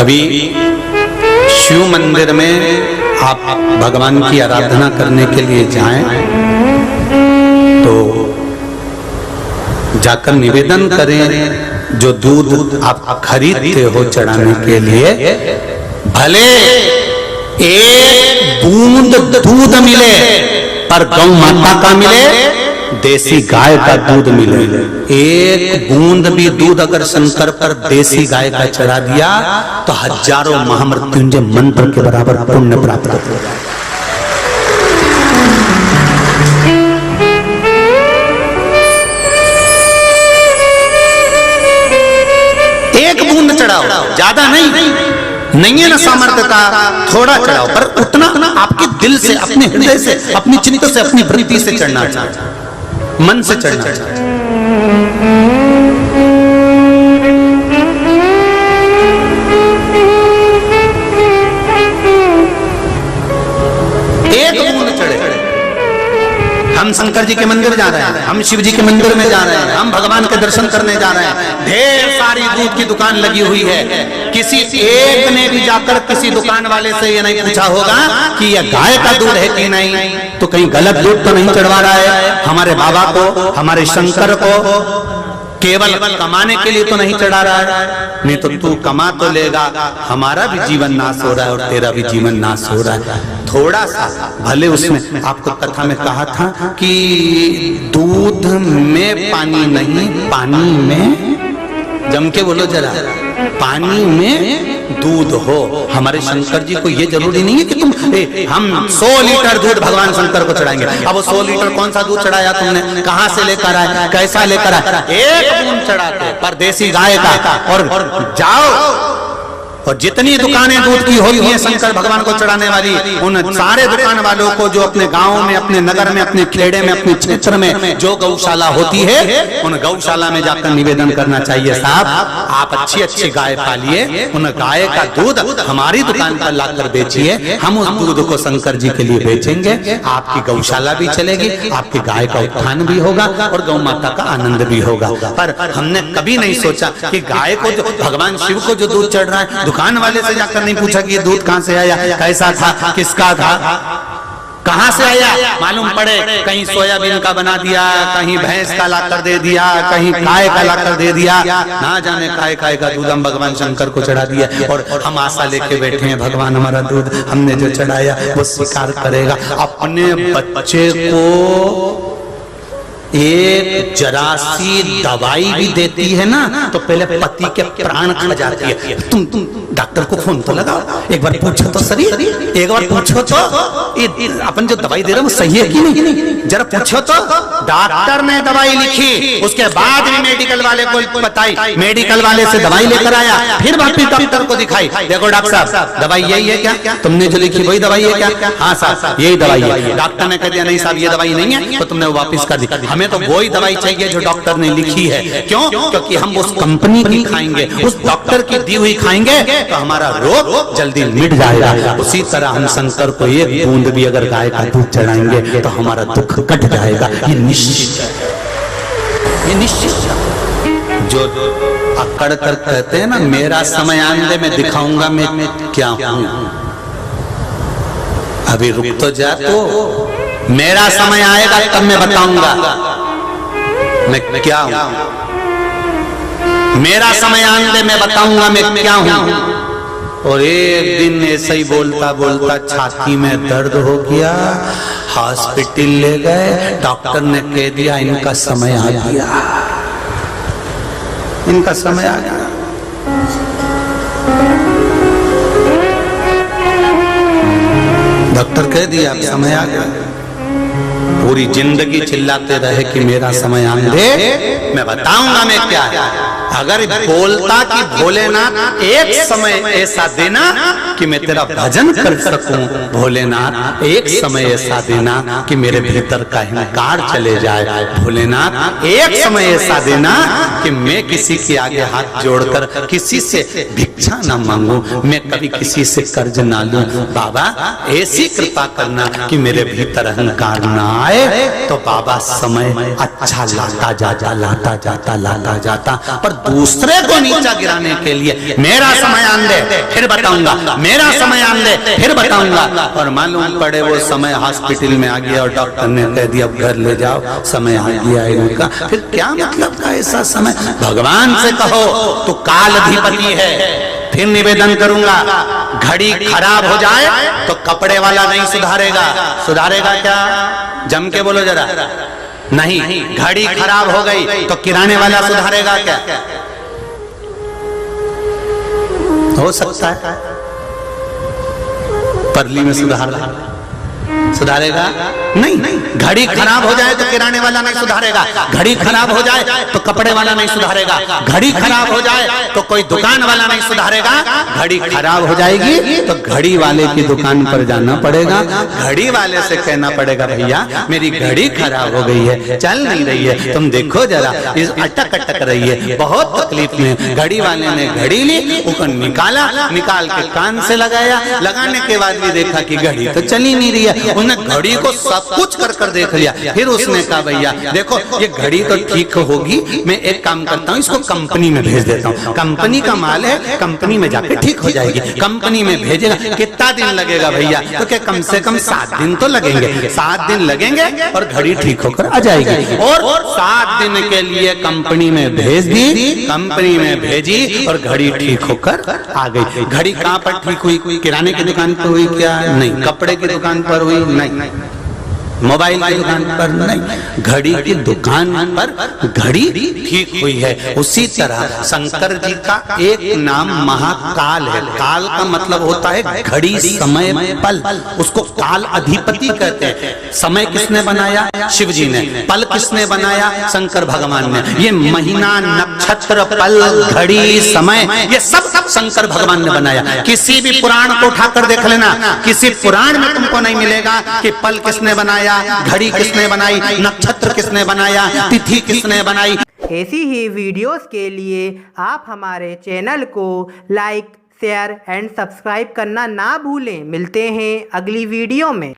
कभी शिव मंदिर में आप भगवान की आराधना करने के लिए जाएं तो जाकर निवेदन करें, जो दूध आप खरीदते हो चढ़ाने के लिए, भले एक बूंद दूध मिले पर गौ माता का मिले, देसी गाय का दूध मिले। एक बूंद भी दूध अगर शंकर पर देसी गाय का चढ़ा दिया तो हजारों महामृत्युंजय मंत्र के बराबर पुण्य प्राप्त हो जाए। एक बूंद चढ़ाओ, ज्यादा नहीं है ना सामर्थ्यता, थोड़ा चढ़ाओ, पर उतना आपके दिल से, अपने हृदय से, अपनी चिंता से, अपनी वृत्ति से चढ़ना चाहिए, मन से चढ़ना चाहिए। एक बूंद चढ़े। हम शंकर जी के मंदिर जा रहे हैं, हम शिव जी के मंदिर में जा रहे हैं, हम भगवान के दर्शन करने जा रहे हैं, ढेर सारी दूध की दुकान लगी हुई है, किसी एक ने भी जाकर किसी दुकान वाले से ये नहीं पूछा होगा कि यह गाय का दूध है कि नहीं, तो कहीं गलत दूध तो नहीं चढ़वा रहा है हमारे बाबा को, हमारे शंकर को, केवल कमाने के लिए तो नहीं चढ़ा रहा है। नहीं तो तू कमा तो लेगा, हमारा भी जीवन नाश हो रहा है और तेरा भी जीवन नाश हो रहा है। थोड़ा सा भले उसमें आपको कथा में कहा था कि दूध में पानी नहीं, पानी में, जम के बोलो जरा, पानी में दूध हो। हमारे शंकर जी को ये जरूरी नहीं है कि हम 100 लीटर दूध भगवान शंकर को चढ़ाएंगे। अब वो 100 लीटर कौन सा दूध चढ़ाया तुमने, कहां से लेकर आए, कैसा लेकर आए? एक बूंद चढ़ाते पर देसी गाय का, और जाओ और जितनी दुकानें दूध की होती हैं शंकर भगवान को चढ़ाने वाली, उन सारे दुकान वालों को जो अपने गांव में, अपने नगर में, अपने खेड़े में, अपने क्षेत्र में जो गौशाला होती है, उन गौशाला में जाकर निवेदन करना चाहिए, साहब आप अच्छी अच्छी गाय पालिए, उन गाय का दूध हमारी दुकान पर लाकर बेचिए, हम उस दूध को शंकर जी के लिए बेचेंगे, आपकी गौशाला भी चलेगी, आपकी गाय का उत्थान भी होगा और गौ माता का आनंद भी होगा। पर हमने कभी नहीं सोचा कि गाय को, जो भगवान शिव को जो दूध चढ़ रहा है, दुकान वाले से जाकर नहीं पूछा कि ये दूध कहां से आया, कैसा था, किसका था, कहां से आया, मालूम पड़े कहीं सोयाबीन का बना दिया, कहीं भैंस का लाकर दे दिया, कहीं गाय का लाकर दे दिया, ना जाने काय का दूध हम भगवान शंकर को चढ़ा दिया और हम आशा लेके बैठे हैं भगवान हमारा दूध हमने जो चढ़ाया वो स्वीकार करेगा। अपने बच्चे को एक जरा सी दवाई भी देती है ना तो पहले पति के प्राण खा जाती है। तुम डॉक्टर को फोन तो लगाओ, एक बार पूछो तो सही, एक बार पूछो तो अपन जो दवाई दे रहे हैं वो सही है कि नहीं, जरा पूछो तो। डॉक्टर ने दवाई लिखी, उसके बाद भी मेडिकल वाले को बताई, मेडिकल वाले से दवाई लेकर आया, फिर वापिस डॉक्टर को दिखाई, देखो डॉक्टर साहब दवाई यही है क्या, तुमने जो लिखी वही दवाई है क्या, हाँ साहब यही दवाई है। डॉक्टर ने कह दिया नहीं साहब ये दवाई नहीं है, तो तुमने वापिस कर दी। हमें तो वही दवाई चाहिए जो डॉक्टर ने लिखी है। क्यों? क्योंकि हम उस कंपनी की खाएंगे, उस डॉक्टर की दी हुई खाएंगे तो हमारा रोग जल्दी मिट जाएगा। उसी तरह हम शंकर को एक बूंद भी अगर गाय का दूध चढ़ाएंगे तो हमारा दुख कट जाएगा। ये निश्चित है, ये निश्चित है। जो अकड़ कर कहते हैं ना मेरा समय आने में दिखाऊंगा मैं क्या हूं, अभी रुक तो जा, तो मेरा समय आएगा तब मैं बताऊंगा मैं क्या हूं, मेरा समय आने में बताऊंगा मैं क्या हूं। और एक दिन ऐसे ही बोलता बोलता छाती में दर्द हो गया, हॉस्पिटल ले गए, डॉक्टर ने कह दिया इनका समय आ गया, इनका समय आ गया। डॉक्टर कह दिया अब समय आ गया। पूरी जिंदगी चिल्लाते रहे कि मेरा समय आने दे, मैं बताऊंगा मैं क्या है। अगर बोलता कि भोलेनाथ एक समय ऐसा देना कि मैं तेरा भजन कर सकूं, भोलेनाथ एक समय ऐसा देना कि मेरे भीतर का अहंकार चले जाए, भोलेनाथ एक समय ऐसा देना कि मैं किसी के आगे हाथ जोड़कर किसी से भिक्षा ना मांगू, मैं कभी किसी से कर्ज ना लूं। बाबा ऐसी कृपा करना कि मेरे भीतर अहंकार ना आए। तो बाबा समय अच्छा लाता जाता लाता जाता लाता जाता, पर दूसरे को नीचा गिराने के लिए मेरा समय आन दे फिर बताऊंगा, मेरा समय आन दे फिर बताऊंगा, और मालूम पड़े वो समय हॉस्पिटल में आ गया और डॉक्टर ने कह दिया अब घर ले जाओ, समय आ गया है उनका। फिर क्या मतलब का ऐसा समय? भगवान से कहो तो काल अधिपति है। फिर निवेदन करूंगा, घड़ी खराब हो जाए तो कपड़े वाला नहीं सुधारेगा। सुधारेगा क्या? जम के बोलो जरा। नहीं, घड़ी खराब हो गई तो किराने वाला सुधारेगा क्या? हो सकता है परली में सुधारेगा नहीं। घड़ी खराब हो जाए तो किराने वाला नहीं सुधारेगा, घड़ी खराब हो जाए तो कपड़े वाला नहीं सुधारेगा, घड़ी खराब हो जाए तो कोई दुकान वाला नहीं सुधारेगा। घड़ी खराब हो जाएगी तो घड़ी वाले की दुकान पर जाना पड़ेगा, घड़ी वाले से कहना पड़ेगा भैया मेरी घड़ी खराब हो गई है, चल नहीं रही है, तुम देखो जरा, इस अटक अटक रही है, बहुत तकलीफ में। घड़ी वाले ने घड़ी ली, उसको निकाला, निकाल के कान से लगाया, लगाने के बाद भी देखा कि घड़ी तो चली नहीं रही है। उसने घड़ी को सब कुछ कर देख लिया। फिर उसने कहा भैया देखो ये घड़ी तो ठीक होगी, मैं एक काम करता हूँ इसको कंपनी में भेज देता हूँ, कंपनी का माल है, कंपनी में जाके ठीक हो जाएगी। कंपनी में भेजेगा, कितना दिन लगेगा भैया? तो क्या कम से कम 7 दिन तो लगेंगे। 7 दिन लगेंगे और घड़ी ठीक होकर आ जाएगी। और 7 दिन के लिए कंपनी में भेज दी, कंपनी में भेजी और घड़ी ठीक होकर आ गई। घड़ी कहाँ पर ठीक हुई? किराने की दुकान पर हुई क्या? नहीं। कपड़े की दुकान पर हुई? नहीं। मोबाइल की दुकान पर नहीं, घड़ी की दुकान पर घड़ी ठीक हुई है। उसी तरह शंकर जी का एक नाम महाकाल है। काल का मतलब होता है घड़ी, समय, पल, उसको काल अधिपति कहते हैं। समय किसने बनाया? शिव जी ने। पल किसने बनाया? शंकर भगवान ने। ये महीना, नक्षत्र, पल, घड़ी, समय, ये सब शंकर भगवान ने बनाया। किसी भी पुराण को उठाकर देख लेना, किसी पुराण में तुमको नहीं मिलेगा कि पल किसने बनाया, घड़ी किसने बनाई, नक्षत्र किसने बनाया, तिथि किसने बनाई। ऐसी ही वीडियोस के लिए आप हमारे चैनल को लाइक, शेयर एंड सब्सक्राइब करना ना भूलें। मिलते हैं अगली वीडियो में।